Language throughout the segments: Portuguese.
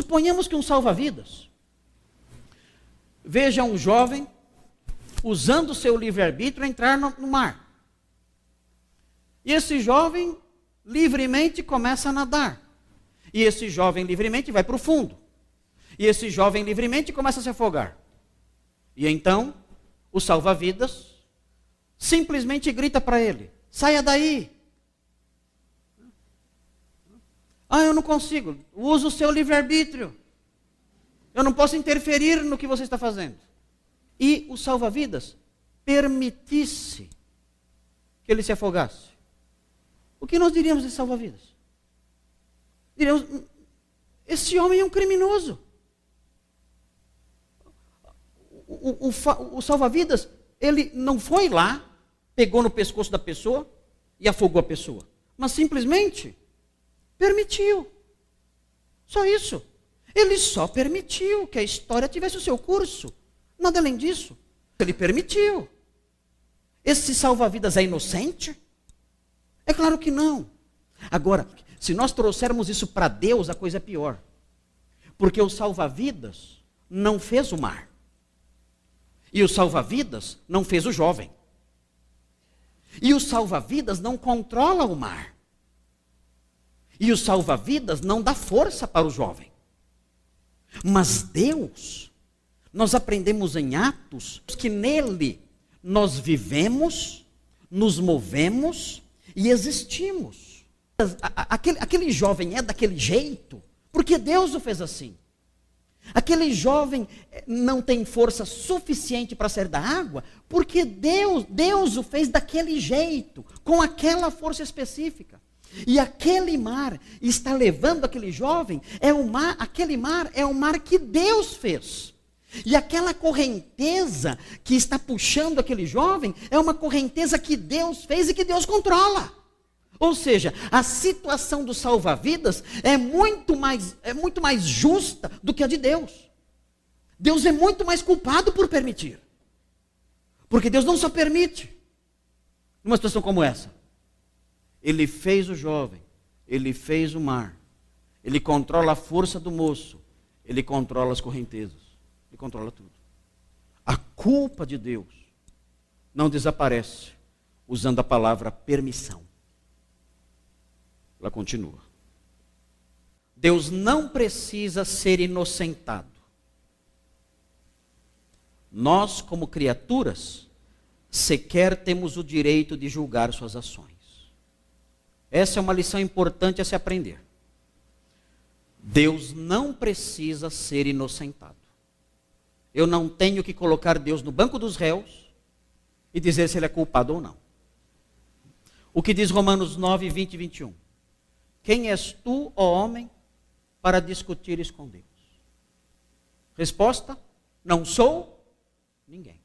Suponhamos que um salva-vidas veja um jovem usando o seu livre-arbítrio entrar no mar. E esse jovem livremente começa a nadar. E esse jovem livremente vai para o fundo. E esse jovem livremente começa a se afogar. E então, o salva-vidas simplesmente grita para ele: saia daí. Ah, eu não consigo. Usa o seu livre-arbítrio. Eu não posso interferir no que você está fazendo. E o salva-vidas permitisse que ele se afogasse. O que nós diríamos de salva-vidas? Diríamos: esse homem é um criminoso. O salva-vidas, ele não foi lá, pegou no pescoço da pessoa e afogou a pessoa, mas simplesmente permitiu. Só isso. Ele só permitiu que a história tivesse o seu curso. Nada além disso. Ele permitiu. Esse salva-vidas é inocente? É claro que não. Agora, se nós trouxermos isso para Deus, a coisa é pior. Porque o salva-vidas não fez o mar. E o salva-vidas não fez o jovem. E o salva-vidas não controla o mar. E o salva-vidas não dá força para o jovem. Mas Deus, nós aprendemos em Atos que nele nós vivemos, nos movemos e existimos. Aquele jovem é daquele jeito porque Deus o fez assim. Aquele jovem não tem força suficiente para sair da água porque Deus o fez daquele jeito, com aquela força específica. E aquele mar está levando aquele jovem, aquele mar é o mar que Deus fez. E aquela correnteza que está puxando aquele jovem é uma correnteza que Deus fez e que Deus controla. Ou seja, a situação do salva-vidas é muito mais justa do que a de Deus. Deus é muito mais culpado por permitir. Porque Deus não só permite numa situação como essa. Ele fez o jovem, ele fez o mar, ele controla a força do moço, ele controla as correntezas, ele controla tudo. A culpa de Deus não desaparece usando a palavra permissão. Ela continua. Deus não precisa ser inocentado. Nós, como criaturas, sequer temos o direito de julgar suas ações. Essa é uma lição importante a se aprender. Deus não precisa ser inocentado. Eu não tenho que colocar Deus no banco dos réus e dizer se ele é culpado ou não. O que diz Romanos 9, 20 e 21? Quem és tu, ó homem, para discutires com Deus? Resposta: não sou ninguém.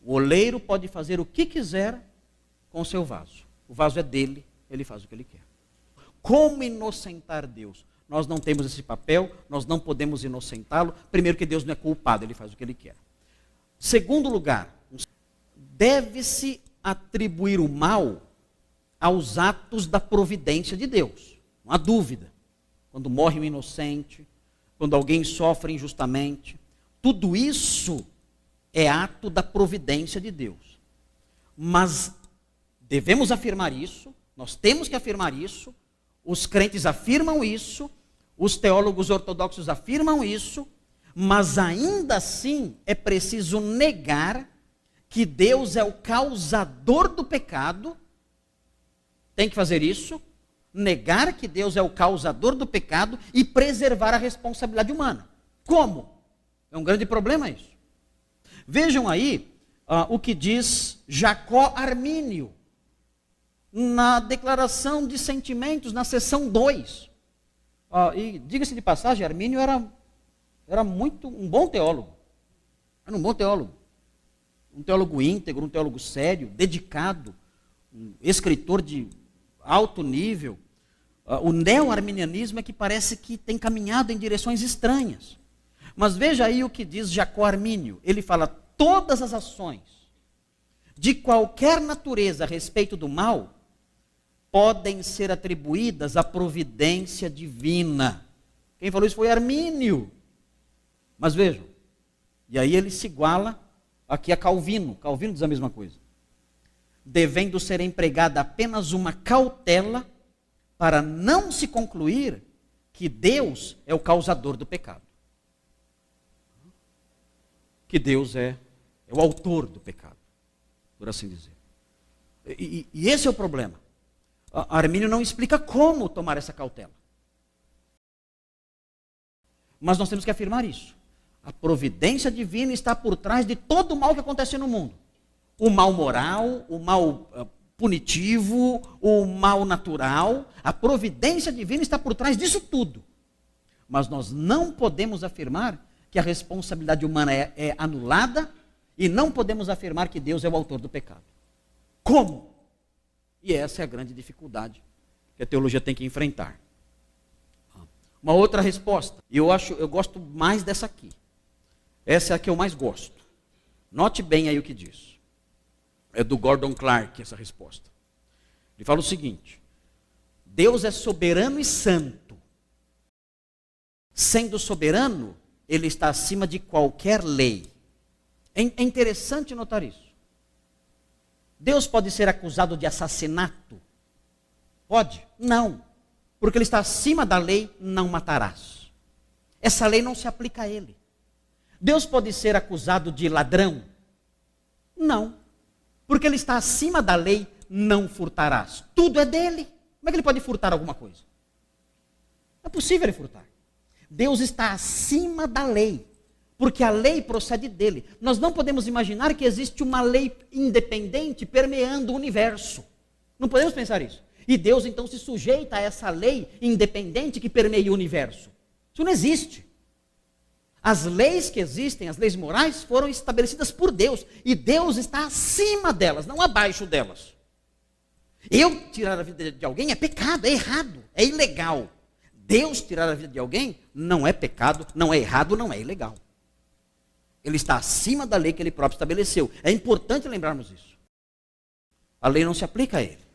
O oleiro pode fazer o que quiser com o seu vaso. O vaso é dele, ele faz o que ele quer. Como inocentar Deus? Nós não temos esse papel, nós não podemos inocentá-lo. Primeiro que Deus não é culpado, ele faz o que ele quer. Segundo lugar, deve-se atribuir o mal aos atos da providência de Deus. Não há dúvida. Quando morre um inocente, quando alguém sofre injustamente, tudo isso é ato da providência de Deus. Mas devemos afirmar isso, nós temos que afirmar isso, os crentes afirmam isso, os teólogos ortodoxos afirmam isso, mas ainda assim é preciso negar que Deus é o causador do pecado. Tem que fazer isso, negar que Deus é o causador do pecado e preservar a responsabilidade humana. Como? É um grande problema isso. Vejam aí o que diz Jacó Armínio, na declaração de sentimentos, na seção 2. E diga-se de passagem, Armínio era um bom teólogo. Era um bom teólogo. Um teólogo íntegro, um teólogo sério, dedicado, um escritor de alto nível. O neo-arminianismo é que parece que tem caminhado em direções estranhas. Mas veja aí o que diz Jacó Armínio. Ele fala: todas as ações de qualquer natureza a respeito do mal podem ser atribuídas à providência divina. Quem falou isso foi Armínio. Mas vejam, e aí ele se iguala aqui a Calvino. Calvino diz a mesma coisa. Devendo ser empregada apenas uma cautela para não se concluir que Deus é o causador do pecado. Que Deus é o autor do pecado, por assim dizer. E esse é o problema. Armínio não explica como tomar essa cautela. Mas nós temos que afirmar isso. A providência divina está por trás de todo o mal que acontece no mundo. O mal moral, o mal punitivo, o mal natural. A providência divina está por trás disso tudo. Mas nós não podemos afirmar que a responsabilidade humana é anulada e não podemos afirmar que Deus é o autor do pecado. Como? E essa é a grande dificuldade que a teologia tem que enfrentar. Uma outra resposta, e eu gosto mais dessa aqui. Essa é a que eu mais gosto. Note bem aí o que diz. É do Gordon Clark essa resposta. Ele fala o seguinte: Deus é soberano e santo. Sendo soberano, ele está acima de qualquer lei. É interessante notar isso. Deus pode ser acusado de assassinato? Pode? Não. Porque ele está acima da lei, não matarás. Essa lei não se aplica a ele. Deus pode ser acusado de ladrão? Não. Porque ele está acima da lei, não furtarás. Tudo é dele. Como é que ele pode furtar alguma coisa? Não é possível ele furtar. Deus está acima da lei, porque a lei procede dele. Nós não podemos imaginar que existe uma lei independente permeando o universo. Não podemos pensar isso. E Deus então se sujeita a essa lei independente que permeia o universo. Isso não existe. As leis que existem, as leis morais, foram estabelecidas por Deus. E Deus está acima delas, não abaixo delas. Eu tirar a vida de alguém é pecado, é errado, é ilegal. Deus tirar a vida de alguém não é pecado, não é errado, não é ilegal. Ele está acima da lei que ele próprio estabeleceu. É importante lembrarmos isso. A lei não se aplica a ele.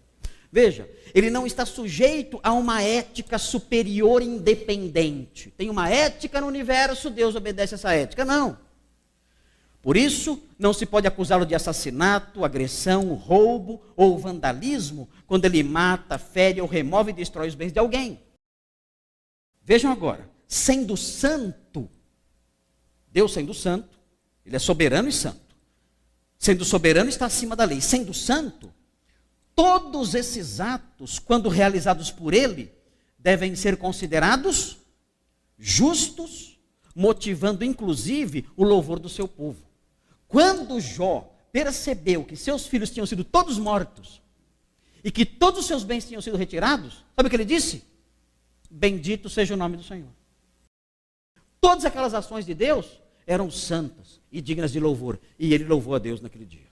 Veja, ele não está sujeito a uma ética superior independente. Tem uma ética no universo, Deus obedece a essa ética. Não. Por isso, não se pode acusá-lo de assassinato, agressão, roubo ou vandalismo quando ele mata, fere ou remove e destrói os bens de alguém. Vejam agora, sendo santo, Deus sendo santo, ele é soberano e santo. Sendo soberano está acima da lei. Sendo santo, todos esses atos, quando realizados por ele, devem ser considerados justos, motivando inclusive o louvor do seu povo. Quando Jó percebeu que seus filhos tinham sido todos mortos e que todos os seus bens tinham sido retirados, sabe o que ele disse? Bendito seja o nome do Senhor. Todas aquelas ações de Deus eram santas e dignas de louvor, e ele louvou a Deus naquele dia.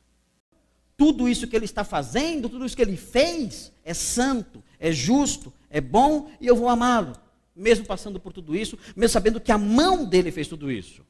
Tudo isso que ele está fazendo, tudo isso que ele fez, é santo, é justo, é bom, e eu vou amá-lo, mesmo passando por tudo isso, mesmo sabendo que a mão dele fez tudo isso.